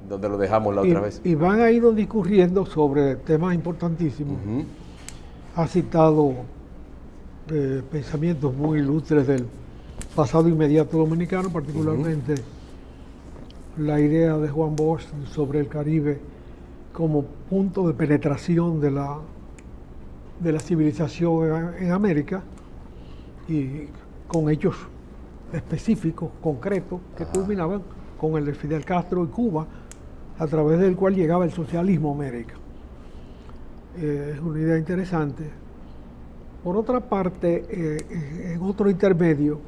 donde lo dejamos la otra vez. Y van a ir discurriendo sobre temas importantísimos. Ha citado pensamientos muy ilustres del pasado inmediato dominicano, particularmente la idea de Juan Bosch sobre el Caribe como punto de penetración de la civilización en América, y con hechos específicos, concretos, que culminaban con el de Fidel Castro y Cuba, a través del cual llegaba el socialismo a América. Es una idea interesante. Por otra parte, en otro intermedio...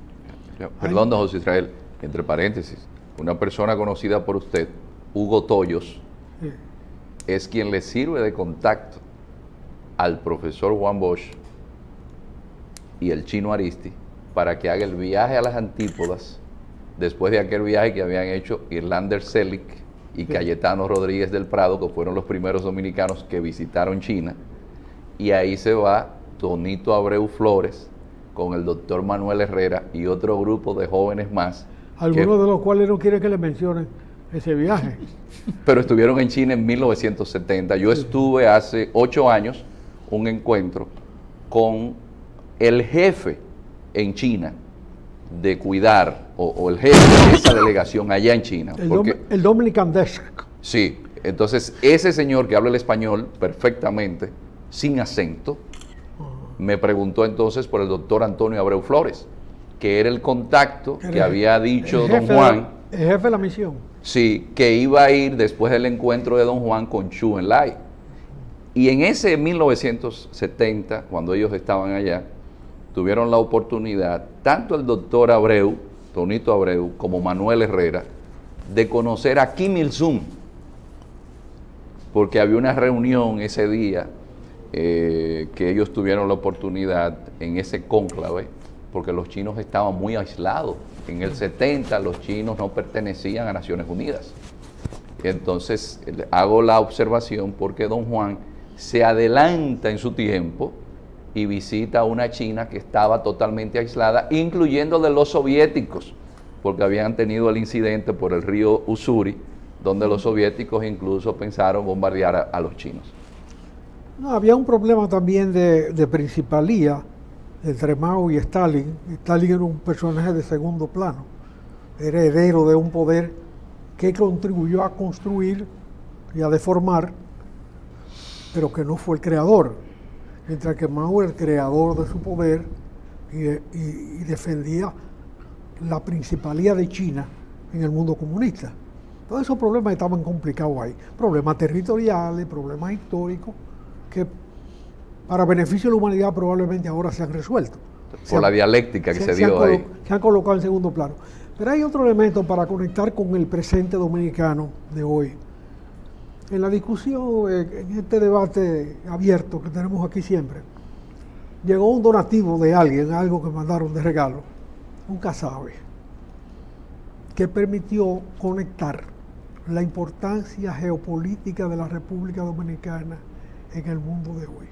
Perdón, don José Israel, entre paréntesis, una persona conocida por usted, Hugo Toyos, es quien le sirve de contacto al profesor Juan Bosch y el chino Aristi para que haga el viaje a las antípodas, después de aquel viaje que habían hecho Irlander Selig y Cayetano Rodríguez del Prado, que fueron los primeros dominicanos que visitaron China, y ahí se va Tonito Abreu Flores con el doctor Manuel Herrera y otro grupo de jóvenes más. Algunos de los cuales no quieren que les mencionen ese viaje. Pero estuvieron en China en 1970. Yo estuve hace 8 años, un encuentro con el jefe en China de cuidar, o el jefe de esa delegación allá en China. El Dominican Desk. Sí, entonces ese señor que habla el español perfectamente, sin acento, me preguntó entonces por el doctor Antonio Abreu Flores, que era el contacto que había dicho don Juan. El jefe de la misión. Sí, que iba a ir después del encuentro de don Juan con Chu Enlai. Y en ese 1970, cuando ellos estaban allá, tuvieron la oportunidad, tanto el doctor Abreu, Tonito Abreu, como Manuel Herrera, de conocer a Kim Il-sung, porque había una reunión ese día que ellos tuvieron la oportunidad en ese cónclave, porque los chinos estaban muy aislados. En el 70 los chinos no pertenecían a Naciones Unidas. Entonces hago la observación porque don Juan se adelanta en su tiempo y visita a una China que estaba totalmente aislada, incluyendo de los soviéticos, porque habían tenido el incidente por el río Usuri, donde los soviéticos incluso pensaron bombardear a los chinos. No, había un problema también de principalía entre Mao y Stalin. Stalin era un personaje de segundo plano, heredero de un poder que contribuyó a construir y a deformar, pero que no fue el creador, mientras que Mao era el creador de su poder y defendía la principalía de China en el mundo comunista. Todos esos problemas estaban complicados ahí, problemas territoriales, problemas históricos, que para beneficio de la humanidad probablemente ahora se han resuelto. Por la dialéctica que se dio ahí. Se han colocado en segundo plano. Pero hay otro elemento para conectar con el presente dominicano de hoy. En la discusión, en este debate abierto que tenemos aquí siempre, llegó un donativo de alguien, algo que mandaron de regalo, un casabe, que permitió conectar la importancia geopolítica de la República Dominicana en el mundo de hoy.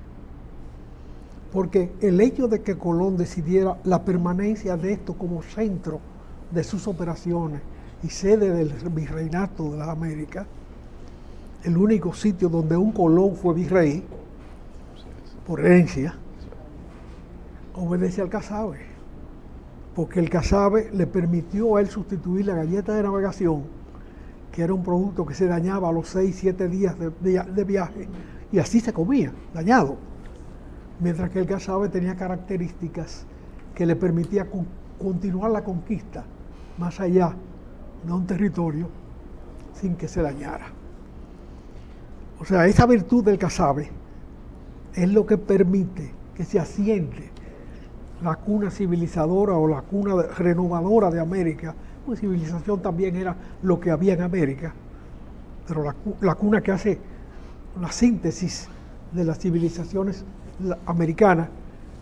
Porque el hecho de que Colón decidiera la permanencia de esto como centro de sus operaciones y sede del virreinato de las Américas, el único sitio donde un Colón fue virrey, por herencia, obedece al casabe. Porque el casabe le permitió a él sustituir la galleta de navegación, que era un producto que se dañaba a los 6-7 días de viaje, y así se comía, dañado. Mientras que el casabe tenía características que le permitía continuar la conquista más allá de un territorio sin que se dañara. O sea, esa virtud del casabe es lo que permite que se asiente la cuna civilizadora o la cuna renovadora de América. Una civilización también era lo que había en América, pero la cuna que hace la síntesis de las civilizaciones americanas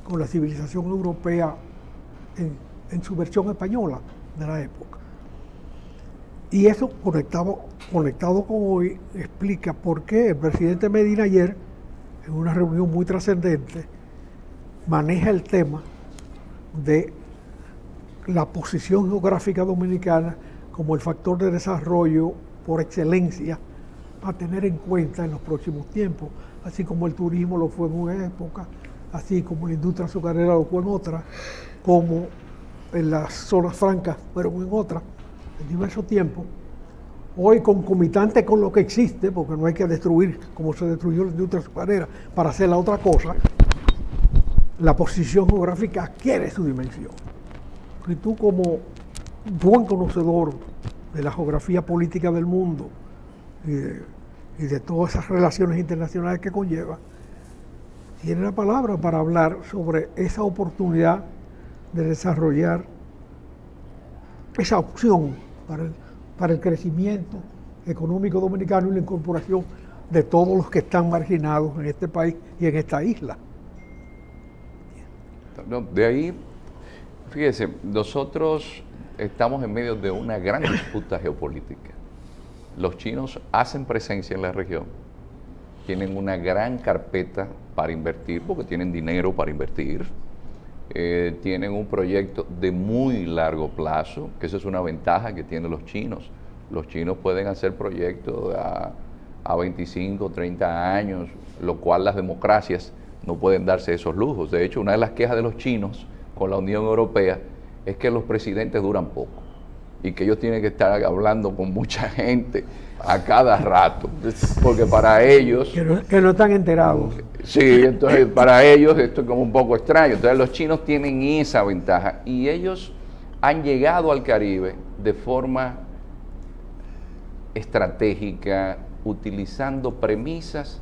con la civilización europea en su versión española de la época. Y eso conectado con hoy explica por qué el presidente Medina ayer, en una reunión muy trascendente, maneja el tema de la posición geográfica dominicana como el factor de desarrollo por excelencia a tener en cuenta en los próximos tiempos, así como el turismo lo fue en una época, así como la industria azucarera lo fue en otra, como en las zonas francas fueron en otras, en diversos tiempos. Hoy concomitante con lo que existe, porque no hay que destruir como se destruyó la industria azucarera para hacer la otra cosa, la posición geográfica adquiere su dimensión. Y tú, como buen conocedor de la geografía política del mundo y de todas esas relaciones internacionales que conlleva, tiene la palabra para hablar sobre esa oportunidad de desarrollar esa opción para el crecimiento económico dominicano y la incorporación de todos los que están marginados en este país y en esta isla. No, de ahí, fíjese, nosotros estamos en medio de una gran disputa geopolítica. Los chinos hacen presencia en la región, tienen una gran carpeta para invertir, porque tienen dinero para invertir, tienen un proyecto de muy largo plazo, que esa es una ventaja que tienen los chinos. Los chinos pueden hacer proyectos a 25, 30 años, lo cual las democracias no pueden darse esos lujos. De hecho, una de las quejas de los chinos con la Unión Europea es que los presidentes duran poco y que ellos tienen que estar hablando con mucha gente a cada rato, porque para ellos... Que no están enterados. Sí, entonces para ellos esto es como un poco extraño. Entonces los chinos tienen esa ventaja y ellos han llegado al Caribe de forma estratégica, utilizando premisas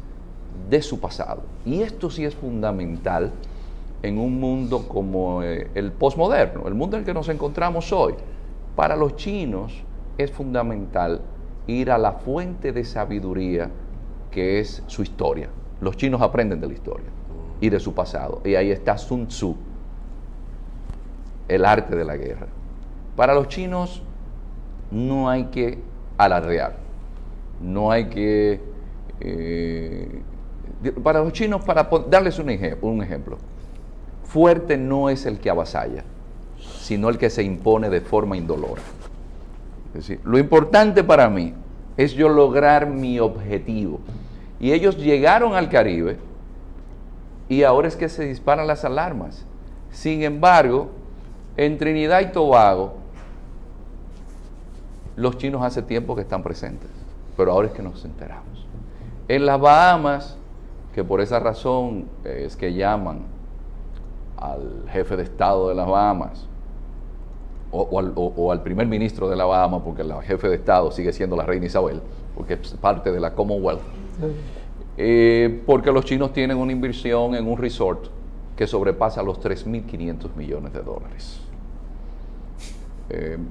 de su pasado. Y esto sí es fundamental en un mundo como el posmoderno, el mundo en el que nos encontramos hoy. Para los chinos es fundamental ir a la fuente de sabiduría que es su historia. Los chinos aprenden de la historia y de su pasado. Y ahí está Sun Tzu, el arte de la guerra. Para los chinos no hay que alardear, no hay que... para los chinos, para darles un ejemplo, fuerte no es el que avasalla, sino el que se impone de forma indolora. Es decir, lo importante para mí es yo lograr mi objetivo. Y ellos llegaron al Caribe y ahora es que se disparan las alarmas. Sin embargo, en Trinidad y Tobago, los chinos hace tiempo que están presentes, pero ahora es que nos enteramos. En las Bahamas, que por esa razón es que llaman al jefe de Estado de las Bahamas, o al primer ministro de la Bahamas, porque la jefe de Estado sigue siendo la reina Isabel, porque es parte de la Commonwealth, porque los chinos tienen una inversión en un resort que sobrepasa los 3.500 millones de dólares.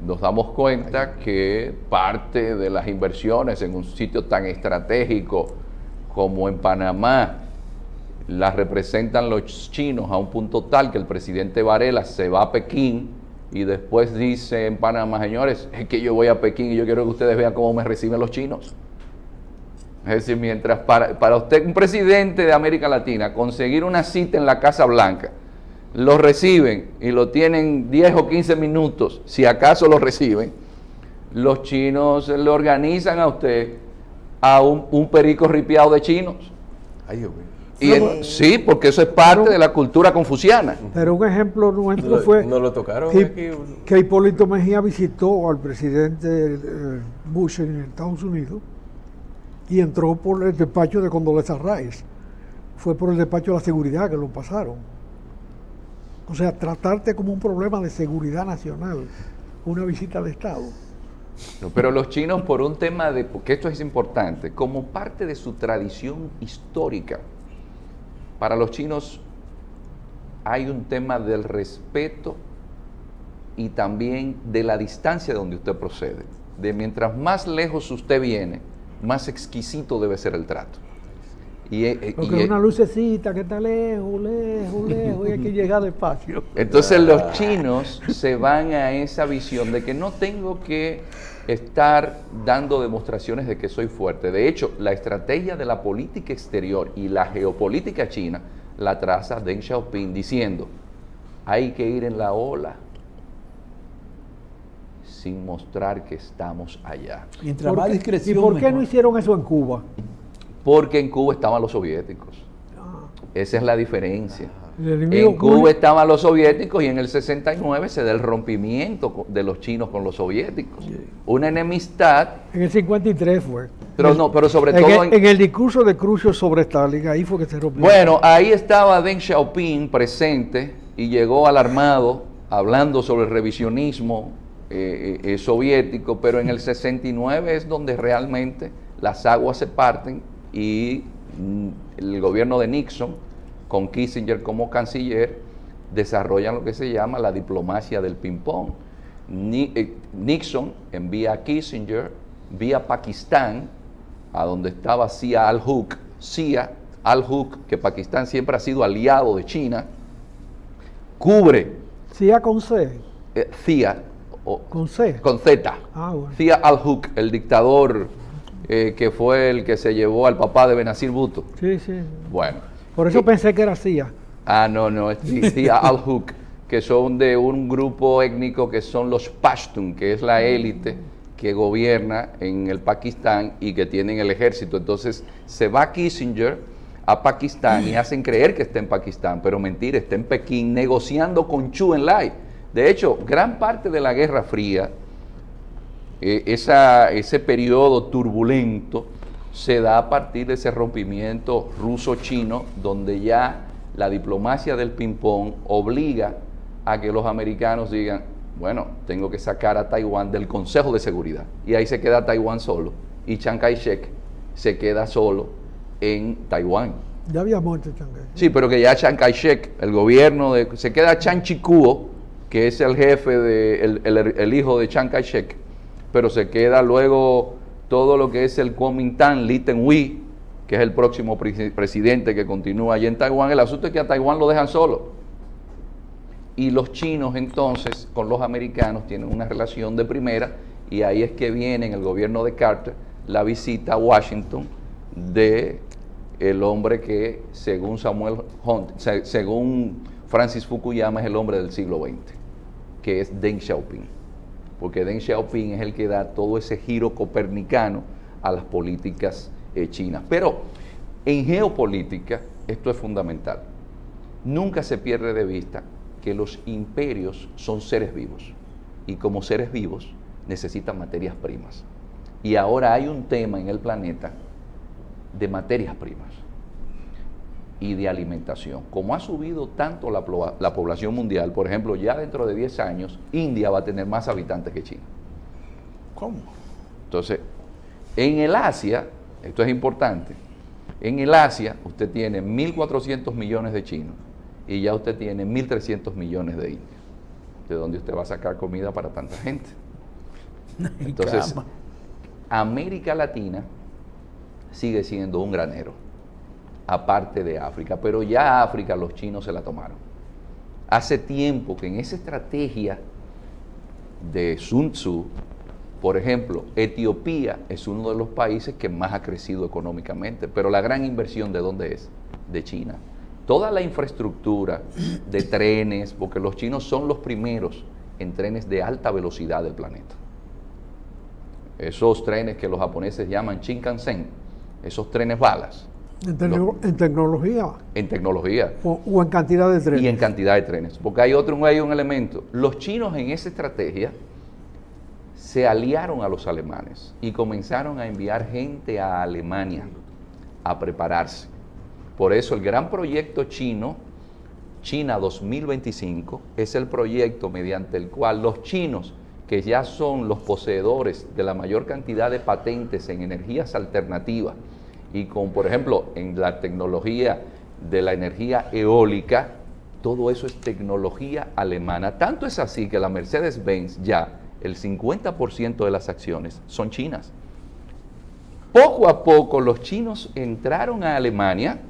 Nos damos cuenta que parte de las inversiones en un sitio tan estratégico como en Panamá las representan los chinos a un punto tal que el presidente Varela se va a Pekín y después dice en Panamá: señores, es que yo voy a Pekín y yo quiero que ustedes vean cómo me reciben los chinos. Es decir, mientras para usted, un presidente de América Latina, conseguir una cita en la Casa Blanca, lo reciben y lo tienen 10 o 15 minutos, si acaso lo reciben, los chinos le organizan a usted a un perico ripiado de chinos. Ay, Dios mío. Y sí, porque eso es parte de la cultura confuciana. Pero un ejemplo nuestro fue no lo tocaron que Hipólito Mejía visitó al presidente Bush en Estados Unidos y entró por el despacho de Condoleezza Rice. Fue por el despacho de la seguridad que lo pasaron. O sea, tratarte como un problema de seguridad nacional, una visita de Estado. Pero los chinos, por un tema de, porque esto es importante, como parte de su tradición histórica, para los chinos hay un tema del respeto y también de la distancia de donde usted procede. De mientras más lejos usted viene, más exquisito debe ser el trato. Porque una lucecita que está lejos, y hay que llegar despacio. Entonces los chinos se van a esa visión de que no tengo que estar dando demostraciones de que soy fuerte. De hecho, la estrategia de la política exterior y la geopolítica china la traza Deng Xiaoping diciendo: hay que ir en la ola sin mostrar que estamos allá. Mientras más discreción, ¿Y por qué mejor. no hicieron eso en Cuba? Porque en Cuba estaban los soviéticos. Esa es la diferencia. El enemigo En Cuba estaban los soviéticos y en el 69 se da el rompimiento de los chinos con los soviéticos. Una enemistad, En el 53 fue. pero sobre En todo... en el discurso de Khrushchev sobre Stalin, ahí fue que se rompió. Bueno, ahí estaba Deng Xiaoping presente y llegó alarmado hablando sobre el revisionismo soviético, pero en el 69 es donde realmente las aguas se parten y el gobierno de Nixon, con Kissinger como canciller, desarrollan lo que se llama la diplomacia del ping-pong. Nixon envía a Kissinger vía Pakistán, a donde estaba Zia al-Haq, que Pakistán siempre ha sido aliado de China, cubre CIA con C. Zia, Con C. con Z, Bueno. Zia al-Haq, el dictador que fue el que se llevó al papá de Benazir Bhutto. Sí, sí. Bueno. Por eso pensé que era CIA. No, es Zia al-Haq, que son de un grupo étnico que son los Pashtun, que es la élite que gobierna en el Pakistán y que tienen el ejército. Entonces se va Kissinger a Pakistán y hacen creer que está en Pakistán, pero mentira, está en Pekín negociando con Zhou Enlai. De hecho, gran parte de la Guerra Fría, ese periodo turbulento, se da a partir de ese rompimiento ruso-chino, donde ya la diplomacia del ping-pong obliga a que los americanos digan, bueno, tengo que sacar a Taiwán del Consejo de Seguridad. Y ahí se queda Taiwán solo. Y Chiang Kai-shek se queda solo en Taiwán. Ya había muerto Chiang Kai-shek. Sí, pero que ya Chiang Kai-shek, el gobierno de... Se queda Chiang Chikuo, que es el jefe, el hijo de Chiang Kai-shek, pero se queda luego todo lo que es el Kuomintang, Lee Teng-hui, que es el próximo presidente que continúa allí en Taiwán. El asunto es que a Taiwán lo dejan solo. Y los chinos entonces con los americanos tienen una relación de primera, y ahí es que viene en el gobierno de Carter la visita a Washington de el hombre que según según Francis Fukuyama es el hombre del siglo XX, que es Deng Xiaoping, porque Deng Xiaoping es el que da todo ese giro copernicano a las políticas chinas. Pero en geopolítica esto es fundamental. Nunca se pierde de vista que los imperios son seres vivos, y como seres vivos necesitan materias primas. Y ahora hay un tema en el planeta de materias primas y de alimentación. Como ha subido tanto la población mundial, por ejemplo, ya dentro de 10 años, India va a tener más habitantes que China. ¿Cómo? Entonces, en el Asia, esto es importante, en el Asia usted tiene 1.400 millones de chinos, y ya usted tiene 1.300 millones de indios. ¿De dónde usted va a sacar comida para tanta gente? Entonces, América Latina sigue siendo un granero, aparte de África, pero ya África los chinos se la tomaron. Hace tiempo que en esa estrategia de Sun Tzu, por ejemplo, Etiopía es uno de los países que más ha crecido económicamente, pero la gran inversión, ¿de dónde es? De China. Toda la infraestructura de trenes, porque los chinos son los primeros en trenes de alta velocidad del planeta. Esos trenes que los japoneses llaman Shinkansen, esos trenes balas. En tecnología. En tecnología. O en cantidad de trenes. Y en cantidad de trenes. Porque hay un elemento. Los chinos en esa estrategia se aliaron a los alemanes y comenzaron a enviar gente a Alemania a prepararse. Por eso el gran proyecto chino, China 2025, es el proyecto mediante el cual los chinos, que ya son los poseedores de la mayor cantidad de patentes en energías alternativas, y con, por ejemplo, en la tecnología de la energía eólica, todo eso es tecnología alemana. Tanto es así que la Mercedes-Benz ya, el 50% de las acciones son chinas. Poco a poco los chinos entraron a Alemania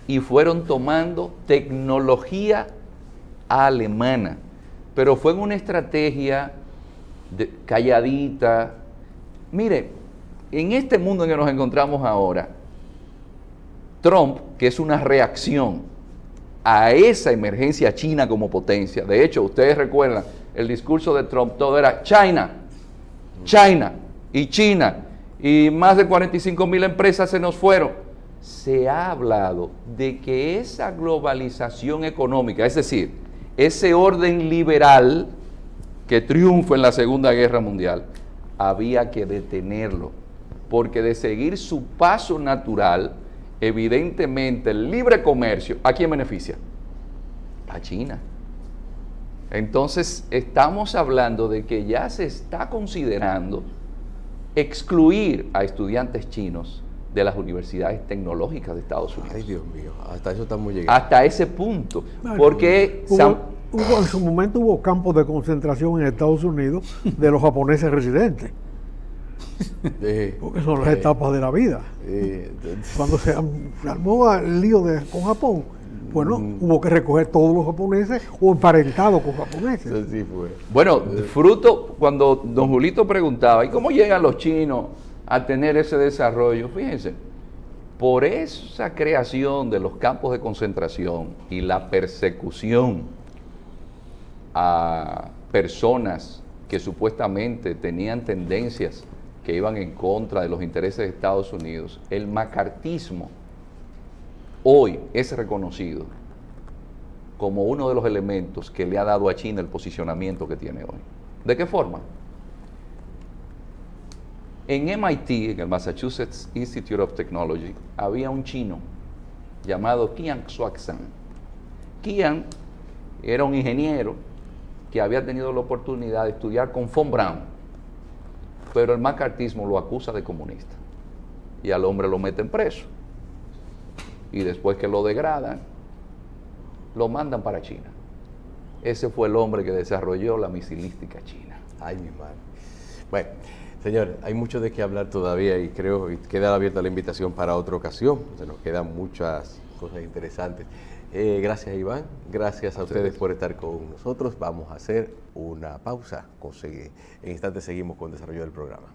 y fueron tomando tecnología alemana, pero fue en una estrategia calladita. Mire, en este mundo en que nos encontramos ahora, Trump, que es una reacción a esa emergencia china como potencia, de hecho, ustedes recuerdan el discurso de Trump, todo era China, China y China, y más de 45,000 empresas se nos fueron. Se ha hablado de que esa globalización económica, es decir, ese orden liberal que triunfó en la Segunda Guerra Mundial, había que detenerlo, porque de seguir su paso natural, evidentemente el libre comercio, ¿a quién beneficia? A China. Entonces, estamos hablando de que ya se está considerando excluir a estudiantes chinos de las universidades tecnológicas de Estados Unidos. Ay, Dios mío, hasta eso estamos llegando. Hasta ese punto. Porque en su momento hubo campos de concentración en Estados Unidos de los japoneses residentes. Porque son las etapas de la vida. Cuando se armó el lío con Japón, bueno, hubo que recoger todos los japoneses o emparentados con japoneses. Así fue. Bueno, fruto, cuando don Julito preguntaba, ¿y cómo llegan los chinos a tener ese desarrollo? Fíjense, por esa creación de los campos de concentración y la persecución a personas que supuestamente tenían tendencias que iban en contra de los intereses de Estados Unidos, el macartismo hoy es reconocido como uno de los elementos que le ha dado a China el posicionamiento que tiene hoy. ¿De qué forma? En MIT, en el Massachusetts Institute of Technology, había un chino llamado Qian Xuanzang. Qian era un ingeniero que había tenido la oportunidad de estudiar con von Braun, pero el macartismo lo acusa de comunista y al hombre lo meten preso. Y después que lo degradan, lo mandan para China. Ese fue el hombre que desarrolló la misilística china. Ay, mi madre. Bueno, señor, hay mucho de qué hablar todavía y creo que queda abierta la invitación para otra ocasión. Se nos quedan muchas cosas interesantes. Gracias, Iván. Gracias a ustedes por estar con nosotros. Vamos a hacer una pausa. En instantes seguimos con el desarrollo del programa.